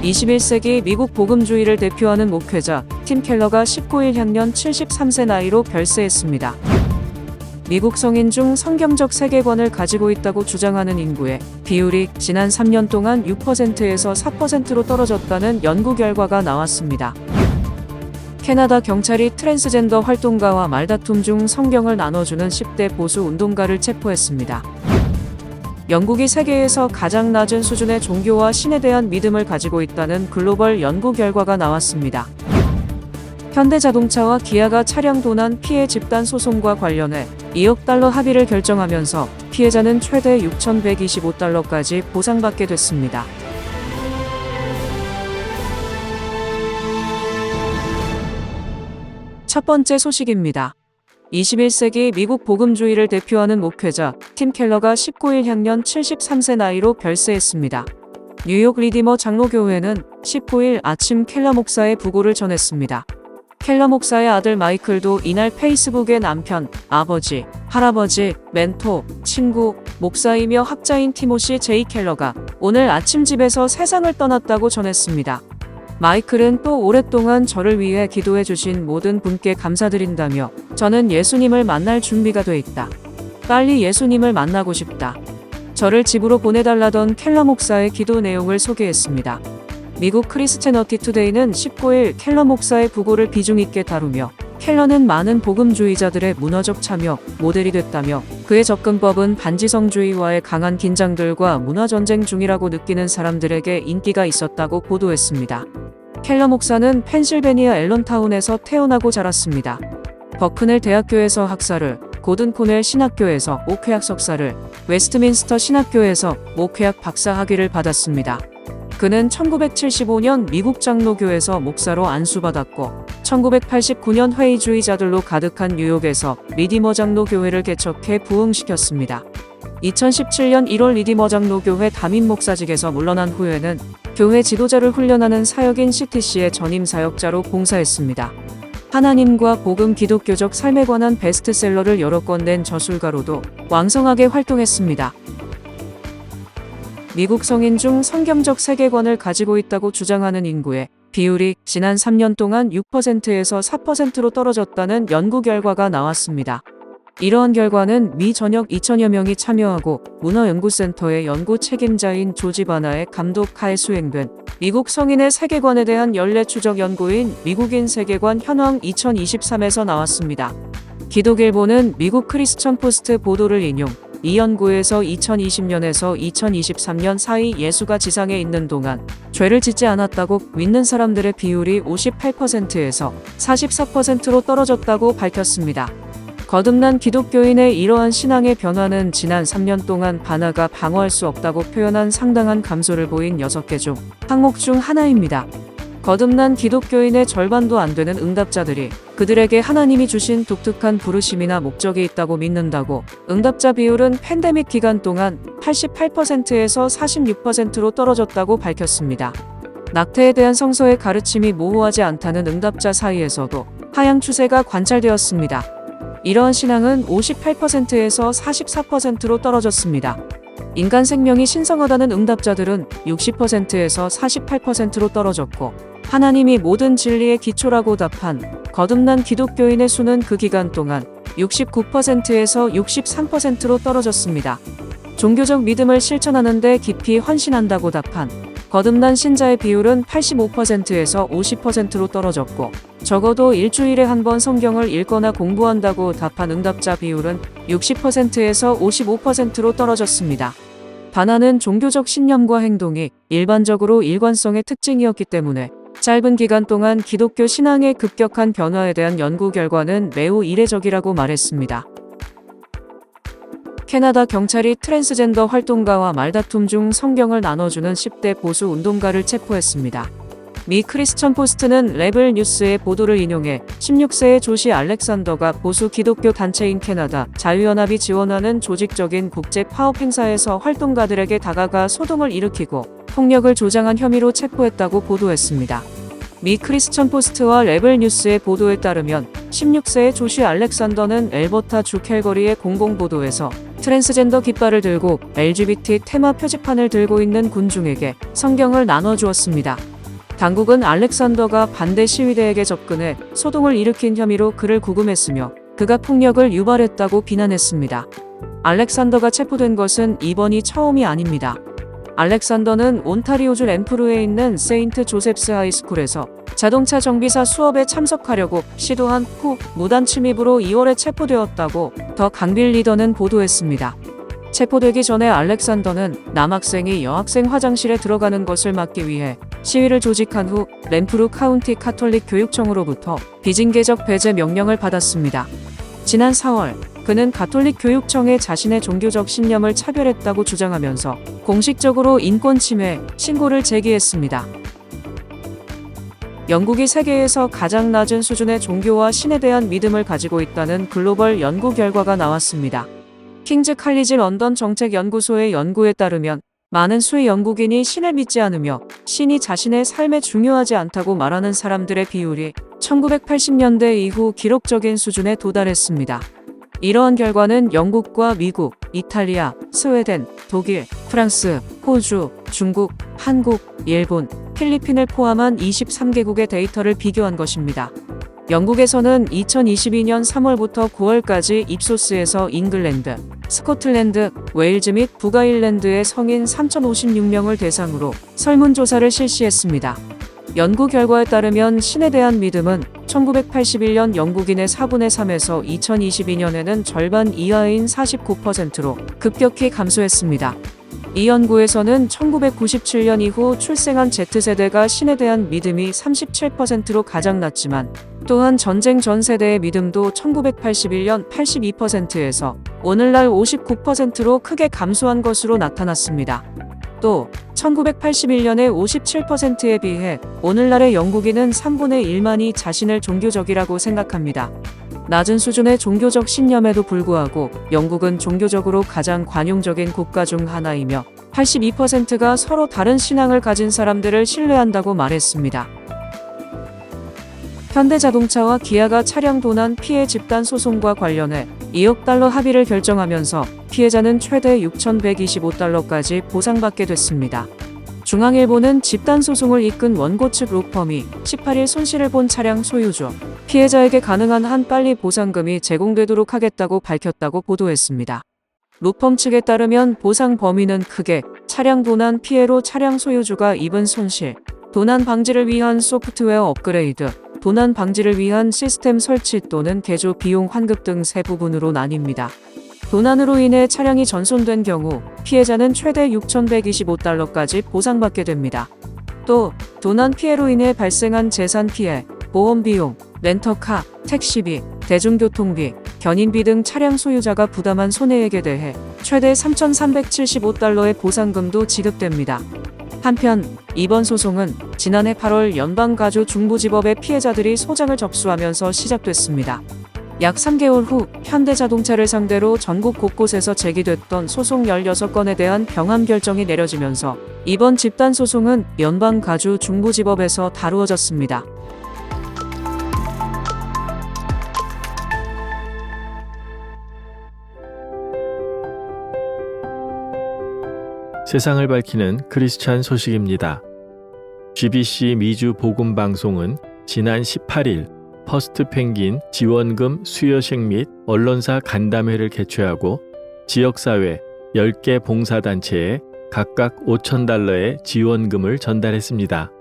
21세기 미국 복음주의를 대표하는 목회자 팀 켈러가 19일 향년 73세 나이로 별세했습니다. 미국 성인 중 성경적 세계관을 가지고 있다고 주장하는 인구의 비율이 지난 3년 동안 6%에서 4%로 떨어졌다는 연구 결과가 나왔습니다. 캐나다 경찰이 트랜스젠더 활동가와 말다툼 중 성경을 나눠주는 10대 보수 운동가를 체포했습니다. 영국이 세계에서 가장 낮은 수준의 종교와 신에 대한 믿음을 가지고 있다는 글로벌 연구 결과가 나왔습니다. 현대자동차와 기아가 차량 도난 피해 집단 소송과 관련해 2억 달러 합의를 결정하면서 피해자는 최대 6,125달러까지 보상받게 됐습니다. 첫 번째 소식입니다. 21세기 미국 복음주의를 대표하는 목회자 팀 켈러가 19일 향년 73세 나이로 별세했습니다. 뉴욕 리디머 장로교회는 19일 아침 켈러 목사의 부고를 전했습니다. 켈러 목사의 아들 마이클도 이날 페이스북에 남편, 아버지, 할아버지, 멘토, 친구, 목사이며 학자인 티모시 제이 켈러가 오늘 아침 집에서 세상을 떠났다고 전했습니다. 마이클은 또 오랫동안 저를 위해 기도해 주신 모든 분께 감사드린다며 저는 예수님을 만날 준비가 돼 있다. 빨리 예수님을 만나고 싶다. 저를 집으로 보내달라던 켈러 목사의 기도 내용을 소개했습니다. 미국 크리스채너티 투데이는 19일 켈러 목사의 부고를 비중 있게 다루며 켈러는 많은 복음주의자들의 문화적 참여 모델이 됐다며 그의 접근법은 반지성주의와의 강한 긴장들과 문화전쟁 중이라고 느끼는 사람들에게 인기가 있었다고 보도했습니다. 켈러 목사는 펜실베니아 앨런타운에서 태어나고 자랐습니다. 버크넬 대학교에서 학사를, 고든 코넬 신학교에서 목회학 석사를, 웨스트민스터 신학교에서 목회학 박사 학위를 받았습니다. 그는 1975년 미국 장로교에서 목사로 안수받았고 1989년 회의주의자들로 가득한 뉴욕에서 리디머 장로교회를 개척해 부흥시켰습니다. 2017년 1월 리디머 장로교회 담임 목사직에서 물러난 후에는 교회 지도자를 훈련하는 사역인 CTC의 전임 사역자로 봉사했습니다. 하나님과 복음 기독교적 삶에 관한 베스트셀러를 여러 권 낸 저술가로도 왕성하게 활동했습니다. 미국 성인 중 성경적 세계관을 가지고 있다고 주장하는 인구의 비율이 지난 3년 동안 6%에서 4%로 떨어졌다는 연구 결과가 나왔습니다. 이러한 결과는 미 전역 2천여 명이 참여하고 문화연구센터의 연구 책임자인 조지 바나의 감독하에 수행된 미국 성인의 세계관에 대한 연례 추적 연구인 미국인 세계관 현황 2023에서 나왔습니다. 기독일보는 미국 크리스천 포스트 보도를 인용, 이 연구에서 2020년에서 2023년 사이 예수가 지상에 있는 동안 죄를 짓지 않았다고 믿는 사람들의 비율이 58%에서 44%로 떨어졌다고 밝혔습니다. 거듭난 기독교인의 이러한 신앙의 변화는 지난 3년 동안 바나가 방어할 수 없다고 표현한 상당한 감소를 보인 6개 중 항목 중 하나입니다. 거듭난 기독교인의 절반도 안 되는 응답자들이 그들에게 하나님이 주신 독특한 부르심이나 목적이 있다고 믿는다고 응답자 비율은 팬데믹 기간 동안 88%에서 46%로 떨어졌다고 밝혔습니다. 낙태에 대한 성서의 가르침이 모호하지 않다는 응답자 사이에서도 하향 추세가 관찰되었습니다. 이러한 신앙은 58%에서 44%로 떨어졌습니다. 인간 생명이 신성하다는 응답자들은 60%에서 48%로 떨어졌고 하나님이 모든 진리의 기초라고 답한 거듭난 기독교인의 수는 그 기간 동안 69%에서 63%로 떨어졌습니다. 종교적 믿음을 실천하는 데 깊이 헌신한다고 답한 거듭난 신자의 비율은 85%에서 50%로 떨어졌고 적어도 일주일에 한 번 성경을 읽거나 공부한다고 답한 응답자 비율은 60%에서 55%로 떨어졌습니다. 바나는 종교적 신념과 행동이 일반적으로 일관성의 특징이었기 때문에 짧은 기간 동안 기독교 신앙의 급격한 변화에 대한 연구 결과는 매우 이례적이라고 말했습니다. 캐나다 경찰이 트랜스젠더 활동가와 말다툼 중 성경을 나눠주는 10대 보수 운동가를 체포했습니다. 미 크리스천 포스트는 레벨 뉴스의 보도를 인용해 16세의 조시 알렉산더가 보수 기독교 단체인 캐나다 자유연합이 지원하는 조직적인 국제 파업 행사에서 활동가들에게 다가가 소동을 일으키고 폭력을 조장한 혐의로 체포했다고 보도했습니다. 미 크리스천 포스트와 레벨 뉴스의 보도에 따르면 16세의 조시 알렉산더는 엘버타 주 캘거리의 공공보도에서 트랜스젠더 깃발을 들고 LGBT 테마 표지판을 들고 있는 군중에게 성경을 나눠주었습니다. 당국은 알렉산더가 반대 시위대에게 접근해 소동을 일으킨 혐의로 그를 구금했으며 그가 폭력을 유발했다고 비난했습니다. 알렉산더가 체포된 것은 이번이 처음이 아닙니다. 알렉산더는 온타리오주 램프루에 있는 세인트 조셉스 하이스쿨에서 자동차 정비사 수업에 참석하려고 시도한 후 무단 침입으로 2월에 체포되었다고 더 강빌 리더는 보도했습니다. 체포되기 전에 알렉산더는 남학생이 여학생 화장실에 들어가는 것을 막기 위해 시위를 조직한 후 램프루 카운티 카톨릭 교육청으로부터 비징계적 배제 명령을 받았습니다. 지난 4월 그는 가톨릭 교육청에 자신의 종교적 신념을 차별했다고 주장하면서 공식적으로 인권 침해 신고를 제기했습니다. 영국이 세계에서 가장 낮은 수준의 종교와 신에 대한 믿음을 가지고 있다는 글로벌 연구 결과가 나왔습니다. 킹즈 칼리지 런던 정책연구소의 연구에 따르면 많은 수의 영국인이 신을 믿지 않으며 신이 자신의 삶에 중요하지 않다고 말하는 사람들의 비율이 1980년대 이후 기록적인 수준에 도달했습니다. 이러한 결과는 영국과 미국, 이탈리아, 스웨덴, 독일, 프랑스, 호주, 중국, 한국, 일본, 필리핀을 포함한 23개국의 데이터를 비교한 것입니다. 영국에서는 2022년 3월부터 9월까지 입소스에서 잉글랜드, 스코틀랜드, 웨일즈 및 북아일랜드의 성인 3,056명을 대상으로 설문조사를 실시했습니다. 연구 결과에 따르면 신에 대한 믿음은 1981년 영국인의 4분의 3에서 2022년에는 절반 이하인 49%로 급격히 감소했습니다. 이 연구에서는 1997년 이후 출생한 Z세대가 신에 대한 믿음이 37%로 가장 낮지만 또한 전쟁 전 세대의 믿음도 1981년 82%에서 오늘날 59%로 크게 감소한 것으로 나타났습니다. 또 1981년의 57%에 비해 오늘날의 영국인은 3분의 1만이 자신을 종교적이라고 생각합니다. 낮은 수준의 종교적 신념에도 불구하고 영국은 종교적으로 가장 관용적인 국가 중 하나이며 82%가 서로 다른 신앙을 가진 사람들을 신뢰한다고 말했습니다. 현대자동차와 기아가 차량 도난 피해 집단 소송과 관련해 2억 달러 합의를 결정하면서 피해자는 최대 6,125달러까지 보상받게 됐습니다. 중앙일보는 집단 소송을 이끈 원고 측 록펌이 18일 손실을 본 차량 소유주, 피해자에게 가능한 한 빨리 보상금이 제공되도록 하겠다고 밝혔다고 보도했습니다. 록펌 측에 따르면 보상 범위는 크게 차량 도난 피해로 차량 소유주가 입은 손실, 도난 방지를 위한 소프트웨어 업그레이드, 도난 방지를 위한 시스템 설치 또는 개조 비용 환급 등 세 부분으로 나뉩니다. 도난으로 인해 차량이 전손된 경우 피해자는 최대 6,125달러까지 보상받게 됩니다. 또 도난 피해로 인해 발생한 재산 피해, 보험 비용, 렌터카, 택시비, 대중교통비, 견인비 등 차량 소유자가 부담한 손해액에 대해 최대 3,375달러의 보상금도 지급됩니다. 한편 이번 소송은 지난해 8월 연방가주 중부지법의 피해자들이 소장을 접수하면서 시작됐습니다. 약 3개월 후 현대자동차를 상대로 전국 곳곳에서 제기됐던 소송 16건에 대한 병합 결정이 내려지면서 이번 집단 소송은 연방가주 중부지법에서 다루어졌습니다. 세상을 밝히는 크리스찬 소식입니다. GBC 미주 복음 방송은 지난 18일 퍼스트 펭귄 지원금 수여식 및 언론사 간담회를 개최하고 지역사회 10개 봉사단체에 각각 5,000달러의 지원금을 전달했습니다.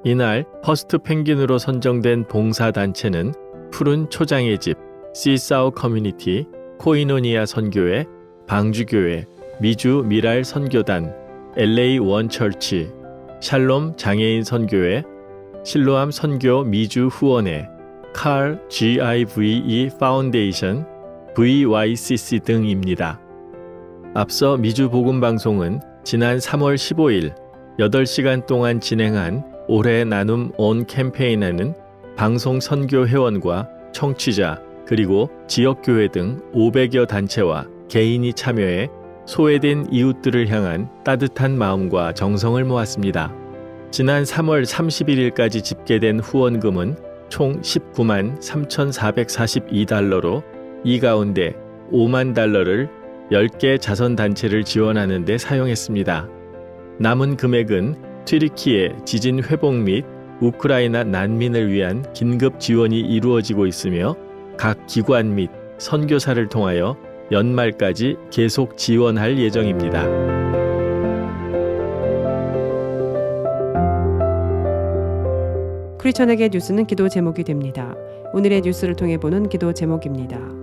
이날 퍼스트 펭귄으로 선정된 봉사단체는 푸른 초장의 집, 시사우 커뮤니티, 코이노니아 선교회, 방주교회, 미주 미랄 선교단, LA 원처치, 샬롬 장애인 선교회, 실로암 선교 미주 후원회, 칼 GIVE 파운데이션, VYCC 등입니다. 앞서 미주 복음 방송은 지난 3월 15일 8시간 동안 진행한 올해 나눔 온 캠페인에는 방송 선교 회원과 청취자 그리고 지역교회 등 500여 단체와 개인이 참여해 소외된 이웃들을 향한 따뜻한 마음과 정성을 모았습니다. 지난 3월 31일까지 집계된 후원금은 총 19만 3,442달러로 이 가운데 5만 달러를 10개 자선단체를 지원하는 데 사용했습니다. 남은 금액은 튀르키예 지진 회복 및 우크라이나 난민을 위한 긴급 지원이 이루어지고 있으며 각 기관 및 선교사를 통하여 연말까지 계속 지원할 예정입니다. 크리스천에게 뉴스는 기도 제목이 됩니다. 오늘의 뉴스를 통해 보는 기도 제목입니다.